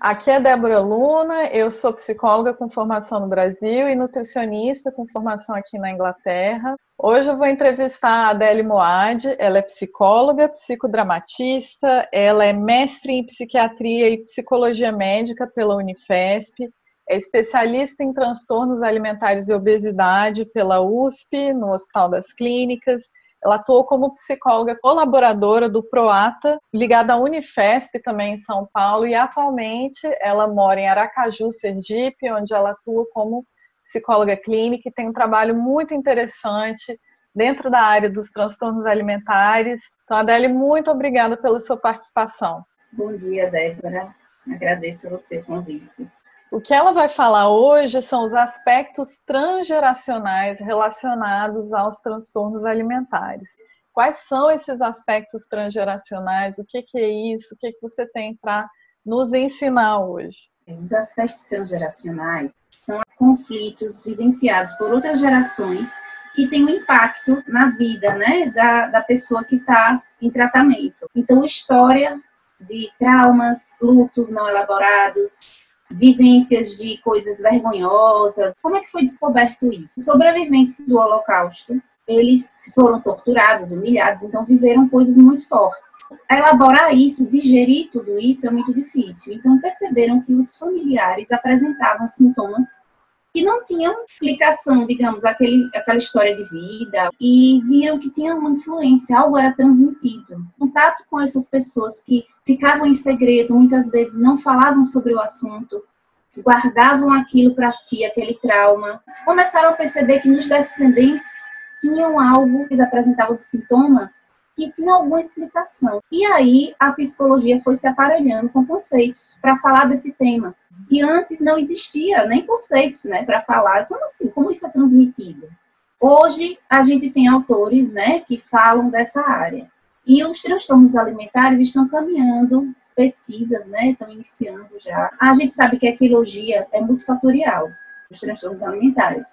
Aqui é Débora Luna, eu sou psicóloga com formação no Brasil e nutricionista com formação aqui na Inglaterra. Hoje eu vou entrevistar a Adele Moad, ela é psicóloga, psicodramatista, ela é mestre em psiquiatria e psicologia médica pela Unifesp, é especialista em transtornos alimentares e obesidade pela USP, no Hospital das Clínicas. Ela atuou como psicóloga colaboradora do PROATA, ligada à Unifesp também em São Paulo, e atualmente ela mora em Aracaju, Sergipe, onde ela atua como psicóloga clínica e tem um trabalho muito interessante dentro da área dos transtornos alimentares. Então, Adele, muito obrigada pela sua participação. Bom dia, Débora. Agradeço a você o convite. O que ela vai falar hoje são os aspectos transgeracionais relacionados aos transtornos alimentares. Quais são esses aspectos transgeracionais? O que é isso? O que você tem para nos ensinar hoje? Os aspectos transgeracionais são conflitos vivenciados por outras gerações que têm um impacto na vida, né, da pessoa que está em tratamento. Então, história de traumas, lutos não elaborados, vivências de coisas vergonhosas. Como é que foi descoberto isso? Os sobreviventes do Holocausto, eles foram torturados, humilhados, então viveram coisas muito fortes. Elaborar isso, digerir tudo isso é muito difícil. Então perceberam que os familiares apresentavam sintomas que não tinham explicação, digamos, aquela história de vida, e viram que tinha uma influência, algo era transmitido. Contato com essas pessoas que ficavam em segredo, muitas vezes não falavam sobre o assunto, guardavam aquilo para si, aquele trauma. Começaram a perceber que nos descendentes tinham algo que eles apresentavam de sintoma que tinha alguma explicação. E aí a psicologia foi se aparelhando com conceitos para falar desse tema. E antes não existia nem conceitos, né, para falar. Como assim? Como isso é transmitido? Hoje a gente tem autores, né, que falam dessa área. E os transtornos alimentares estão caminhando, pesquisas, né, estão iniciando já. A gente sabe que a etiologia é multifatorial, os transtornos alimentares.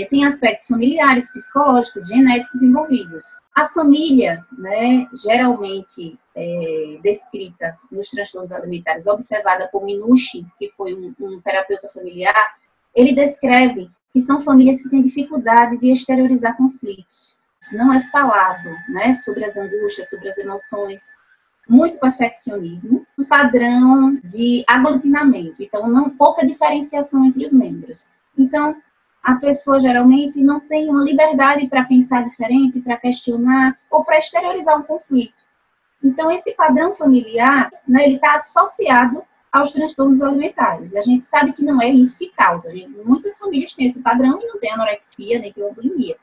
Tem aspectos familiares, psicológicos, genéticos envolvidos. A família, né, geralmente descrita nos transtornos alimentares, observada por Minuchin, que foi um terapeuta familiar, ele descreve que são famílias que têm dificuldade de exteriorizar conflitos. Não é falado, né, sobre as angústias, sobre as emoções. Muito perfeccionismo, um padrão de aglutinamento. Então, pouca diferenciação entre os membros. Então, a pessoa geralmente não tem uma liberdade para pensar diferente, para questionar ou para exteriorizar um conflito. Então, esse padrão familiar, né, ele está associado aos transtornos alimentares. A gente sabe que não é isso que causa. Muitas famílias têm esse padrão e não tem anorexia nem tem bulimia.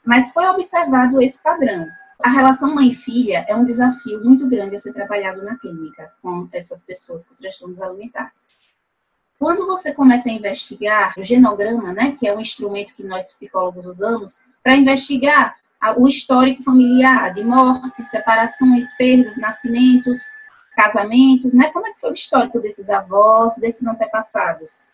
Mas foi observado esse padrão. A relação mãe-filha é um desafio muito grande a ser trabalhado na clínica com essas pessoas com transtornos alimentares. Quando você começa a investigar o genograma, né, que é um instrumento que nós psicólogos usamos para investigar o histórico familiar de mortes, separações, perdas, nascimentos, casamentos, né, como é que foi o histórico desses avós, desses antepassados.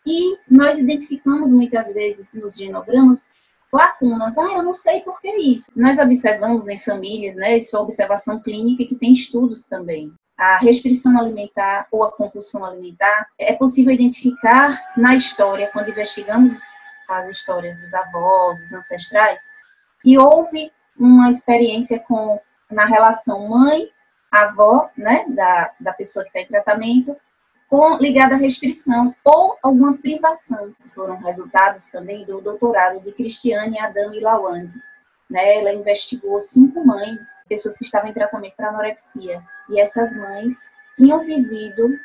E nós identificamos muitas vezes nos genogramas lacunas. Eu não sei por que isso. Nós observamos em famílias, né, isso é uma observação clínica que tem estudos também. A restrição alimentar ou a compulsão alimentar é possível identificar na história, quando investigamos as histórias dos avós, dos ancestrais, que houve uma experiência na relação mãe-avó, né, da pessoa que está em tratamento, ligada à restrição ou alguma privação. Foram resultados também do doutorado de Cristiane Adami Lawande. Né, ela investigou 5 mães, pessoas que estavam em tratamento para anorexia. E essas mães tinham vivido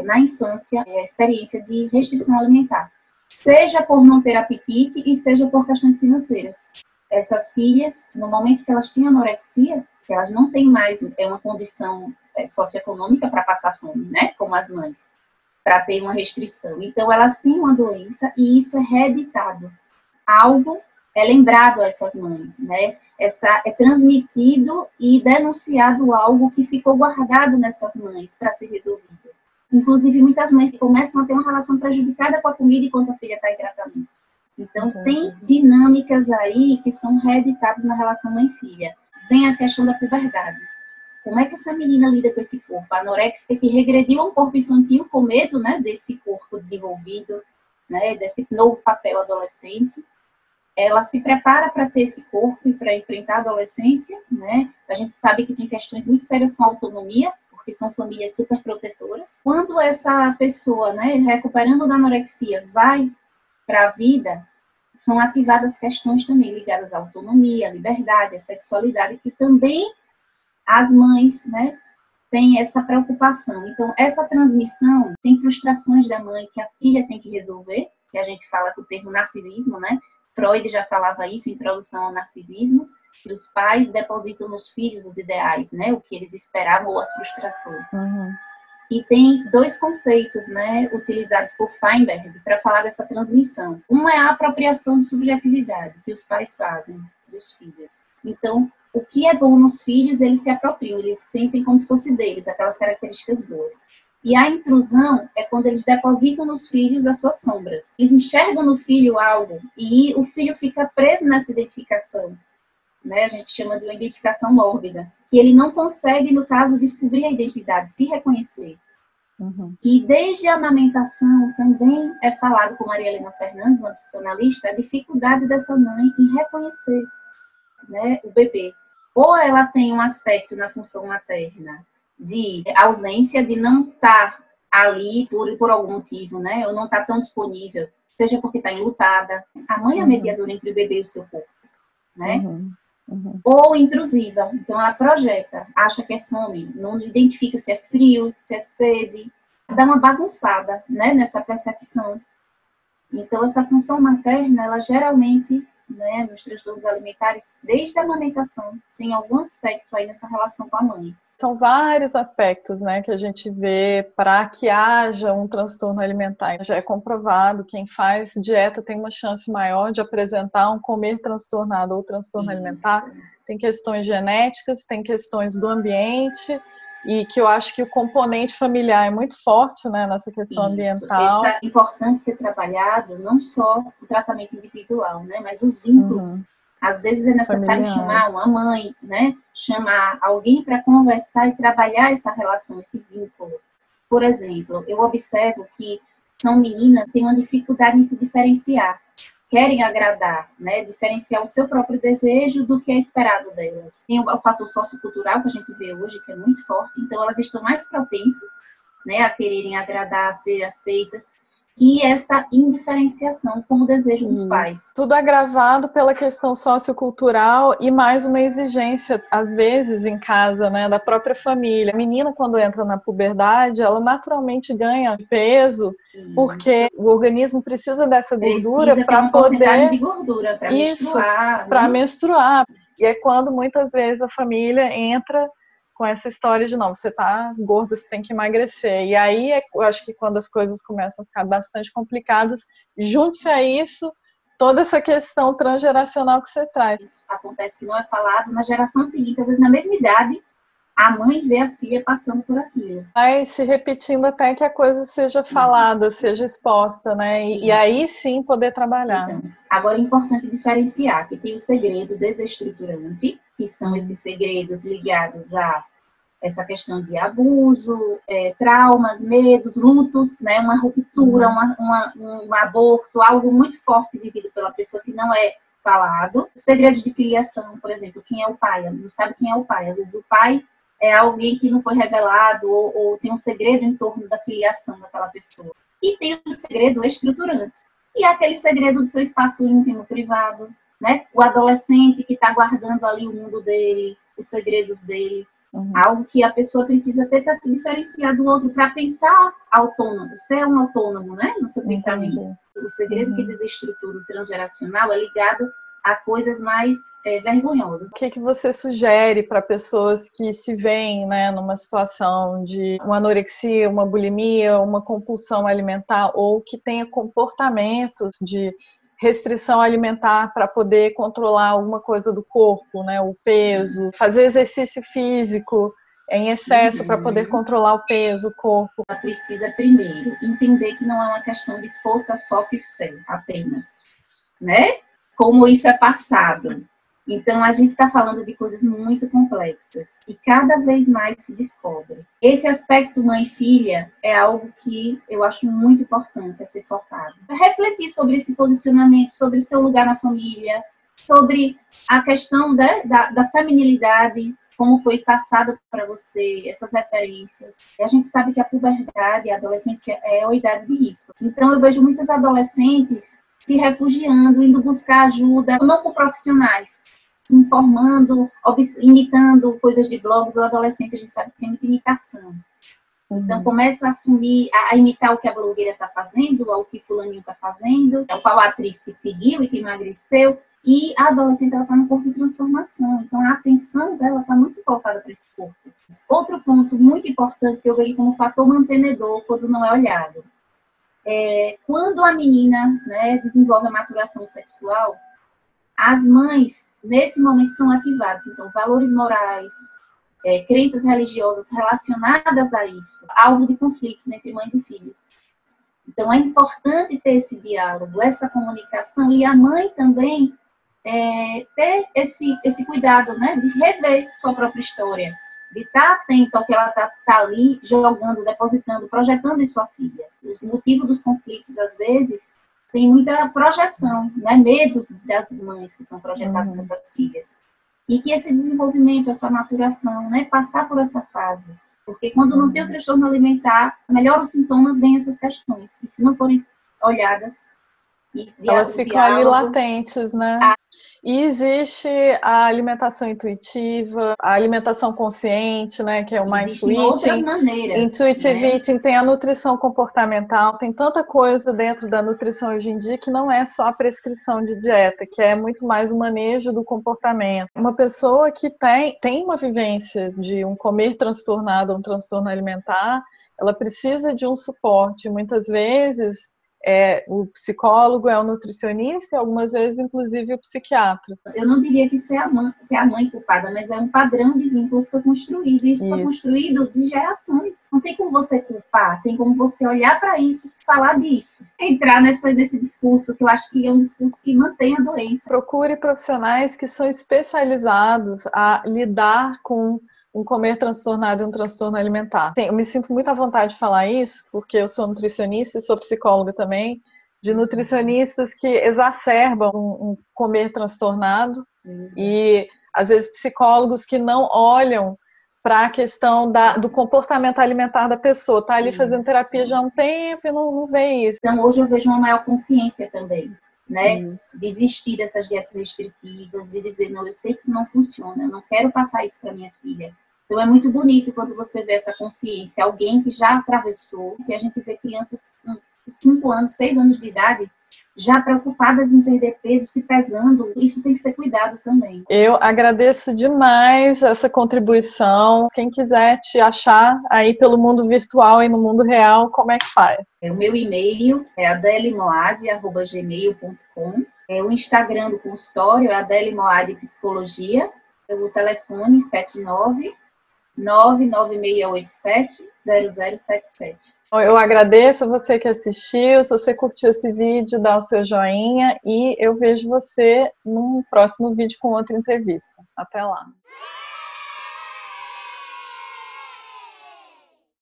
na infância a experiência de restrição alimentar. Seja por não ter apetite e seja por questões financeiras. Essas filhas, no momento que elas tinham anorexia, que elas não têm mais uma condição socioeconômica para passar fome, né, como as mães, para ter uma restrição. Então, elas têm uma doença e isso é reeditado. Algo é lembrado a essas mães, né? É transmitido e denunciado algo que ficou guardado nessas mães para ser resolvido. Inclusive, muitas mães começam a ter uma relação prejudicada com a comida enquanto a filha está em tratamento. Então, tem dinâmicas aí que são reeditadas na relação mãe-filha. Vem a questão da puberdade. Como é que essa menina lida com esse corpo? A anorexia que regrediu a um corpo infantil com medo, né, desse corpo desenvolvido, né, desse novo papel adolescente. Ela se prepara para ter esse corpo e para enfrentar a adolescência, né? A gente sabe que tem questões muito sérias com a autonomia, porque são famílias super protetoras. Quando essa pessoa, né, recuperando da anorexia, vai para a vida, são ativadas questões também ligadas à autonomia, à liberdade, à sexualidade, que também as mães, né, têm essa preocupação. Então, essa transmissão tem frustrações da mãe que a filha tem que resolver, que a gente fala com o termo narcisismo, né? Freud já falava isso, introdução ao narcisismo, que os pais depositam nos filhos os ideais, né? O que eles esperavam ou as frustrações. Uhum. E tem dois conceitos, né, utilizados por Feinberg para falar dessa transmissão. Uma é a apropriação de subjetividade, que os pais fazem dos filhos. Então, o que é bom nos filhos, eles se apropriam, eles sentem como se fosse deles, aquelas características boas. E a intrusão é quando eles depositam nos filhos as suas sombras. Eles enxergam no filho algo e o filho fica preso nessa identificação, né? A gente chama de uma identificação mórbida. E ele não consegue, no caso, descobrir a identidade, se reconhecer. Uhum. E desde a amamentação também é falado com Maria Helena Fernandes, uma psicanalista, a dificuldade dessa mãe em reconhecer, né, o bebê. Ou ela tem um aspecto na função materna de ausência, de não estar ali por algum motivo, né, ou não estar tão disponível, seja porque está enlutada. A mãe é a mediadora entre o bebê e o seu corpo, né? Uhum. Uhum. Ou intrusiva, então ela projeta, acha que é fome, não identifica se é frio, se é sede, dá uma bagunçada, né, nessa percepção. Então essa função materna, ela geralmente, né, nos transtornos alimentares, desde a amamentação, tem algum aspecto aí nessa relação com a mãe. São vários aspectos, né, que a gente vê para que haja um transtorno alimentar. Já é comprovado, quem faz dieta tem uma chance maior de apresentar um comer transtornado ou transtorno alimentar. Tem questões genéticas, tem questões do ambiente, e que eu acho que o componente familiar é muito forte, né, nessa questão ambiental. Isso é importante ser trabalhado, não só o tratamento individual, né, mas os vínculos. Às vezes é necessário chamar uma mãe, né? Chamar alguém para conversar e trabalhar essa relação, esse vínculo. Por exemplo, eu observo que são meninas que têm uma dificuldade em se diferenciar, querem agradar, né? Diferenciar o seu próprio desejo do que é esperado delas. Tem o fator sociocultural que a gente vê hoje, que é muito forte, então elas estão mais propensas, né, a quererem agradar, a ser aceitas, e essa indiferenciação com o desejo dos pais. Tudo agravado pela questão sociocultural e mais uma exigência, às vezes, em casa, né, da própria família. A menina, quando entra na puberdade, ela naturalmente ganha peso, porque o organismo precisa dessa gordura para poder... de gordura, para menstruar. Para menstruar. E é quando, muitas vezes, a família entra com essa história de, não, você tá gordo, você tem que emagrecer. E aí, eu acho que quando as coisas começam a ficar bastante complicadas, junte-se a isso toda essa questão transgeracional que você traz. Isso acontece que não é falado na geração seguinte, às vezes na mesma idade, a mãe vê a filha passando por aquilo. Vai se repetindo até que a coisa seja falada, seja exposta, né? E aí sim poder trabalhar. Então, agora é importante diferenciar que tem o segredo desestruturante, que são esses segredos ligados a essa questão de abuso, traumas, medos, lutos, né, uma ruptura, um aborto, algo muito forte vivido pela pessoa que não é falado. Segredo de filiação, por exemplo, quem é o pai? Não sabe quem é o pai. Às vezes o pai é alguém que não foi revelado ou tem um segredo em torno da filiação daquela pessoa. E tem o segredo estruturante. E é aquele segredo do seu espaço íntimo, privado, né? O adolescente que está guardando ali o mundo dele, os segredos dele. Algo que a pessoa precisa ter para se diferenciar do outro, para pensar autônomo. Você é um autônomo, né? No seu pensamento. O segredo que desestrutura o transgeracional é ligado a coisas mais vergonhosas. O que você sugere para pessoas que se veem, né, numa situação de uma anorexia, uma bulimia, uma compulsão alimentar, ou que tenha comportamentos de restrição alimentar para poder controlar alguma coisa do corpo, né, o peso, fazer exercício físico em excesso para poder controlar o peso, o corpo? Ela precisa primeiro entender que não é uma questão de força, foco e fé apenas, né? Como isso é passado. Então, a gente está falando de coisas muito complexas e cada vez mais se descobre. Esse aspecto mãe e filha é algo que eu acho muito importante a ser focado. Refletir sobre esse posicionamento, sobre seu lugar na família, sobre a questão da feminilidade, como foi passado para você, essas referências. E a gente sabe que a puberdade, a adolescência é uma idade de risco. Então, eu vejo muitas adolescentes se refugiando, indo buscar ajuda, não com profissionais, se informando, imitando coisas de blogs. O adolescente, a gente sabe que tem muita imitação. Então, começa a assumir, a imitar o que a blogueira está fazendo, ou o que fulaninho está fazendo, qual a atriz que seguiu e que emagreceu. E a adolescente, ela está no corpo de transformação. Então, a atenção dela está muito voltada para esse corpo. Outro ponto muito importante que eu vejo como fator mantenedor quando não é olhado. Quando a menina, né, desenvolve a maturação sexual, as mães, nesse momento, são ativadas. Então, valores morais, crenças religiosas relacionadas a isso, alvo de conflitos entre mães e filhas. Então, é importante ter esse diálogo, essa comunicação, e a mãe também ter esse cuidado, né, de rever sua própria história, de estar atento ao que ela está ali jogando, depositando, projetando em sua filha. Os motivos dos conflitos, às vezes, tem muita projeção, né, medos das mães que são projetados nessas filhas. E que esse desenvolvimento, essa maturação, né, passar por essa fase. Porque quando não tem o transtorno alimentar, melhor o sintoma, vem essas questões. E se não forem olhadas, elas ficam ali latentes, né? E existe a alimentação intuitiva, a alimentação consciente, né, que é o Mindful Eating. Outras maneiras. Intuitive Eating, tem a nutrição comportamental, tem tanta coisa dentro da nutrição hoje em dia que não é só a prescrição de dieta, que é muito mais o manejo do comportamento. Uma pessoa que tem uma vivência de um comer transtornado, um transtorno alimentar, ela precisa de um suporte. Muitas vezes o psicólogo, é o nutricionista, e algumas vezes, inclusive, o psiquiatra. Eu não diria que é a mãe culpada, mas é um padrão de vínculo que foi construído. Isso foi construído de gerações. Não tem como você culpar, tem como você olhar para isso, falar disso. Entrar nesse discurso, que eu acho que é um discurso que mantém a doença. Procure profissionais que são especializados a lidar com um comer transtornado e um transtorno alimentar. Sim, eu me sinto muito à vontade de falar isso, porque eu sou nutricionista e sou psicóloga também, de nutricionistas que exacerbam um comer transtornado e, às vezes, psicólogos que não olham para a questão do comportamento alimentar da pessoa. Está ali fazendo terapia já há um tempo e não vê isso. Então, hoje eu vejo uma maior consciência também, né? De desistir dessas dietas restritivas, de dizer, não, eu sei que isso não funciona, eu não quero passar isso para minha filha. Então, é muito bonito quando você vê essa consciência, alguém que já atravessou, que a gente vê crianças com 5 anos, 6 anos de idade, já preocupadas em perder peso, se pesando. Isso tem que ser cuidado também. Eu agradeço demais essa contribuição. Quem quiser te achar aí pelo mundo virtual e no mundo real, como é que faz? O meu e-mail é adelimoad@gmail.com. O Instagram do consultório é Adele Moad Psicologia. O telefone 79996870077. Eu agradeço a você que assistiu. Se você curtiu esse vídeo, dá o seu joinha e eu vejo você num próximo vídeo com outra entrevista. Até lá!